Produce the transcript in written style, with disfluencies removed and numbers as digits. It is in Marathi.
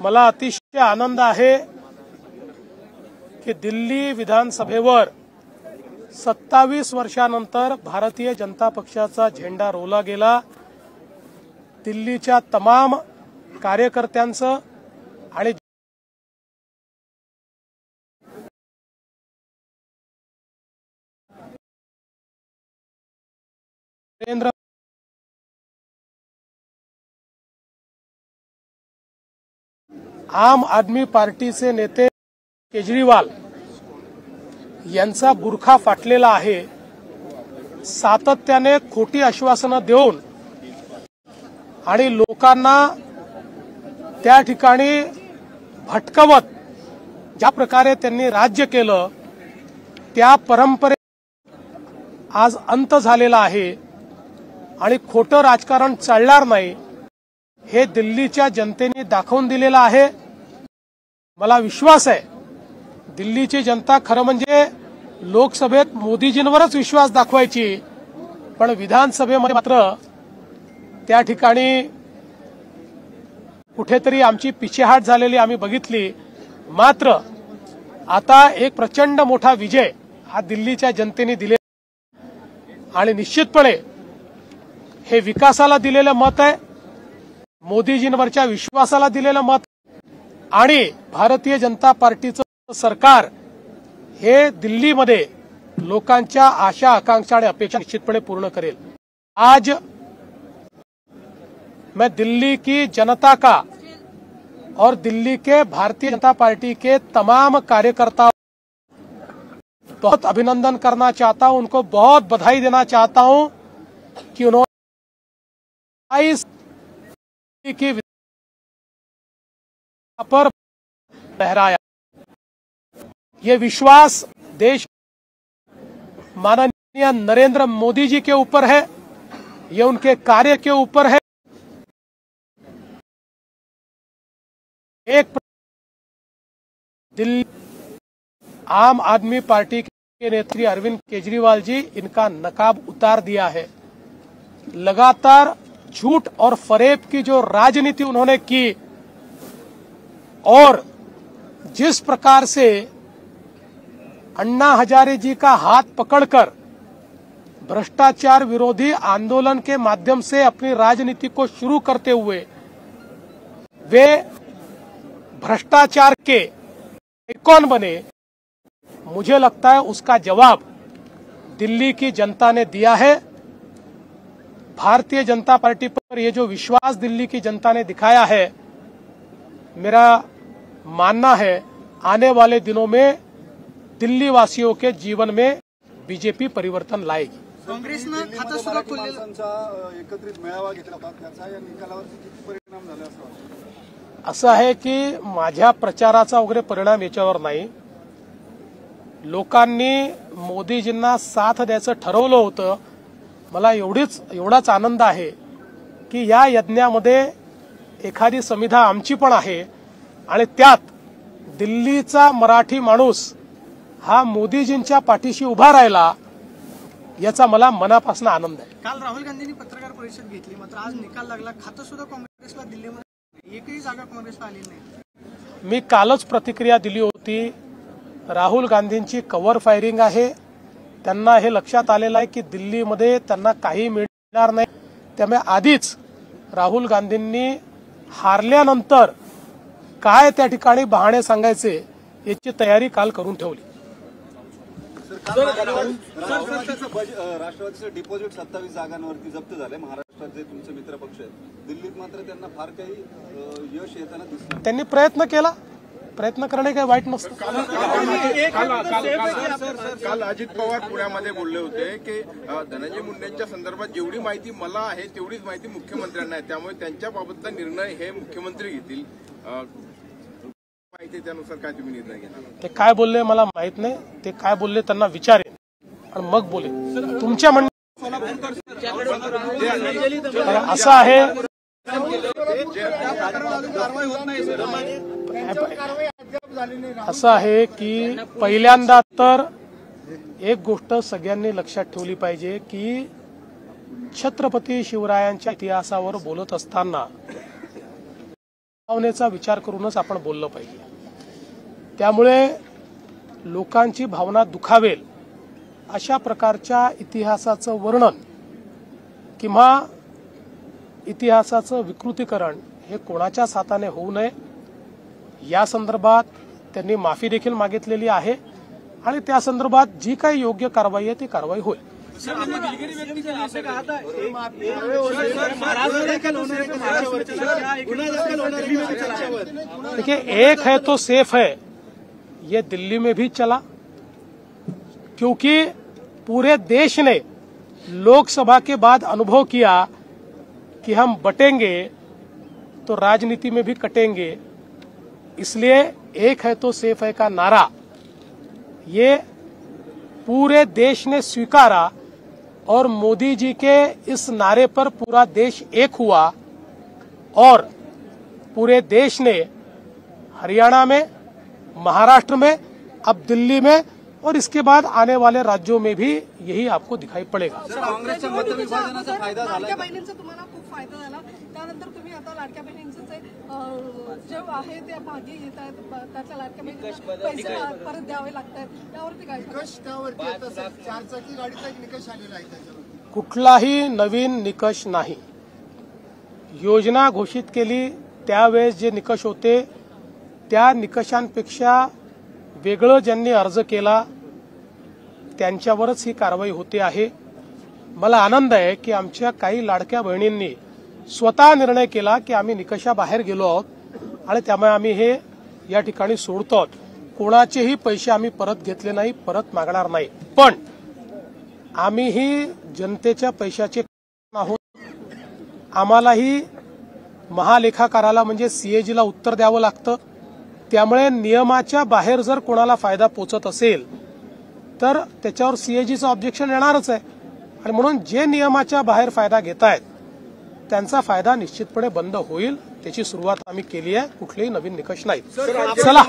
मला अतिशय आनंद आहे की दिल्ली विधानसभेवर 27 वर्षानंतर भारतीय जनता पक्षाचा झेंडा रोवला गेला। दिल्लीच्या तमाम कार्यकर्त्यांचं आणि नरेंद्र आम आदमी पार्टीचे नेते केजरीवाल यांचा बुरखा फाटलेला आहे। सातत्याने खोटी आश्वासनं देऊन आणि लोकांना त्या ठिकाणी भटकवत ज्या प्रकारे त्यांनी राज्य केलं त्या परंपरेत आज अंत झालेला आहे आणि खोटं राजकारण चालणार नाही हे दिल्लीच्या जनतेने दाखवून दिलेलं आहे। मला विश्वास आहे दिल्लीची जनता खरं म्हणजे लोकसभेत मोदीजींवरच विश्वास दाखवायची, पण विधानसभेमध्ये मात्र त्या ठिकाणी कुठेतरी आमची पिछेहाट झालेली आम्ही बघितली। मात्र आता एक प्रचंड मोठा विजय हा दिल्लीच्या जनतेने दिलेला आणि निश्चितपणे हे विकासाला दिलेलं मत आहे, मोदीजींवरच्या विश्वासाला दिलेलं मत आणि भारतीय जनता पार्टीचं सरकार हे दिल्लीमध्ये लोकांच्या आशा आकांक्षा आणि अपेक्षा निश्चितपणे पूर्ण करेल। आज मैं दिल्ली की जनता का और दिल्ली के भारतीय जनता पार्टी के तमाम कार्यकर्ताओं बहुत अभिनंदन करना चाहता हूं, उनको बहुत बधाई देना चाहता हूं कि उन्होंने इस की पर लहराया। ये विश्वास देश माननीय नरेंद्र मोदी जी के ऊपर है, ये उनके कार्य के ऊपर है। एक दिल्ली आम आदमी पार्टी के नेता अरविंद केजरीवाल जी इनका नकाब उतार दिया है। लगातार झूठ और फरेब की जो राजनीति उन्होंने की और जिस प्रकार से अन्ना हजारे जी का हाथ पकड़कर भ्रष्टाचार विरोधी आंदोलन के माध्यम से अपनी राजनीति को शुरू करते हुए वे भ्रष्टाचार के आइकॉन बने, मुझे लगता है उसका जवाब दिल्ली की जनता ने दिया है। भारतीय जनता पार्टी पर ये जो विश्वास दिल्ली की जनता ने दिखाया है, मेरा मानना है आने वाले दिनों में दिल्ली वासियों के जीवन में बीजेपी परिवर्तन लाएगी। काँग्रेसनं खातं सुद्धा खोललेलं एकत्रित मेळावा घेतला होता, त्याचा या निकालावर किती परिणाम झाला असं वाटतं? असं आहे की माझ्या प्रचाराचा वगैरे परिणाम याच्यावर नाही। लोकांनी मोदीजींना साथ द्यायचं ठरवलं होतं। मला एवढाच आनंद आहे की या यज्ञामध्ये एखादी समिधा आमची पण आहे आणि त्यात दिल्लीचा मराठी माणूस हा मोदीजींच्या पाठीशी उभा राहिला याचा मला मनापासून आनंद आहे। काल राहुल गांधींनी पत्रकार परिषद घेतली, मात्र आज निकाल लागला, खातं सुद्धा काँग्रेसला दिल्लीमध्ये एकही जागा काँग्रेसला आली नाही। मी कालच प्रतिक्रिया दिली होती। राहुल गांधींची कव्हर फायरिंग आहे, त्यांना हे लक्षात आलेलं आहे की दिल्लीमध्ये त्यांना काही मिळणार नाही, त्यामुळे आधीच राहुल गांधींनी हारल्यानंतर काय त्या ठिकाणी बहाणे सांगायचे याची तयारी काल करून ठेवली। राष्ट्रवादीचं डिपॉझिट 27 जागांवरती जप्त झाले। महाराष्ट्रात जे तुमचे मित्र पक्ष आहेत दिल्लीत मात्र त्यांना फार काही यश येताना दिसलं। त्यांनी प्रयत्न केला, प्रयत्न करणे काही वाईट नसतं। काल अजित पवार पुण्यामध्ये बोलले होते की धनंजय मुंडेंच्या संदर्भात जेवढी माहिती मला आहे तेवढीच माहिती मुख्यमंत्र्यांना आहे, त्यामुळे त्यांच्याबाबतचा निर्णय हे मुख्यमंत्री घेतील। माहिती त्यानुसार काय तुम्ही निर्णय घेणार? ते काय बोलले मला माहित नाही, ते काय बोलले त्यांना विचारेन आणि मग बोले। तुमच्या असं आहे असं आहे की पहिल्यांदा तर एक गोष्ट सगळ्यांनी लक्षात ठेवली पाहिजे की छत्रपती शिवरायांच्या इतिहासावर बोलत असताना भावनेचा विचार करूनच आपण बोललं पाहिजे. त्यामुळे लोकांची भावना दुखावेल अशा प्रकारच्या इतिहासाचं वर्णन किंवा इतिहासाचं विकृतीकरण हे कोणाच्याच हाताने होऊ नये. या संदर्भात त्यांनी माफी देखील मागितलेली आहे आणि त्या संदर्भात जी काही योग्य कारवाई आहे ती कारवाई होईल. देखिए, एक है तो सेफ है, ये दिल्ली में भी चला क्योंकि पूरे देश ने लोकसभा के बाद अनुभव किया कि हम बटेंगे तो राजनीति में भी कटेंगे. इसलिए एक है तो सेफ है का नारा ये पूरे देश ने स्वीकारा और मोदी जी के इस नारे पर पूरा देश एक हुआ और पूरे देश ने हरियाणा में, महाराष्ट्र में, अब दिल्ली में और इसके बाद आने वाले राज्यों में भी यही आपको दिखाई पडेगा. काँग्रेसच्या मतविभाजनाचा फायदा झाला. लाडक्या बहिणींचा तुम्हाला खूप फायदा झाला. त्यानंतर तुम्ही आता लाडक्या बहिणींचे जे आहे ते भागी घेत आहेत, त्याच्या लाडक्या बहिणींना पैसे परत द्यावे लागत आहेत, त्यावरती काय चारचाकी गाडीचा एक निकष आलेला आहे त्याच्यावर. कुठलाही नवीन निकष नाही. योजना घोषित केली त्यावेळेस जे निकष होते त्या निकषांपेक्षा वेगळं ज्यांनी अर्ज केला त्यांच्यावरच ही कारवाई होते आहे. मला आनंद आहे की आमच्या काही लाडक्या बहिणींनी स्वतः निर्णय केला की आम्ही निकषाबाहेर गेलो आहोत आणि त्यामुळे आम्ही हे या ठिकाणी सोडतो आहोत. कोणाचेही पैसे आम्ही परत घेतले नाही, परत मागणार नाही. पण आम्हीही जनतेच्या पैशाचे आहोत. आम्हालाही महालेखाकाराला म्हणजे सीएजीला उत्तर द्यावं लागतं. त्यामुळे नियमाच्या बाहेर जर कोणाला फायदा पोचत असेल तर त्याच्यावर सीएजीचं ऑब्जेक्शन येणारच आहे आणि म्हणून जे नियमाच्या बाहेर फायदा घेत आहेत त्यांचा फायदा निश्चितपणे बंद होईल. त्याची सुरुवात आम्ही केली आहे. कुठलेही नवीन निकष नाहीत. चला.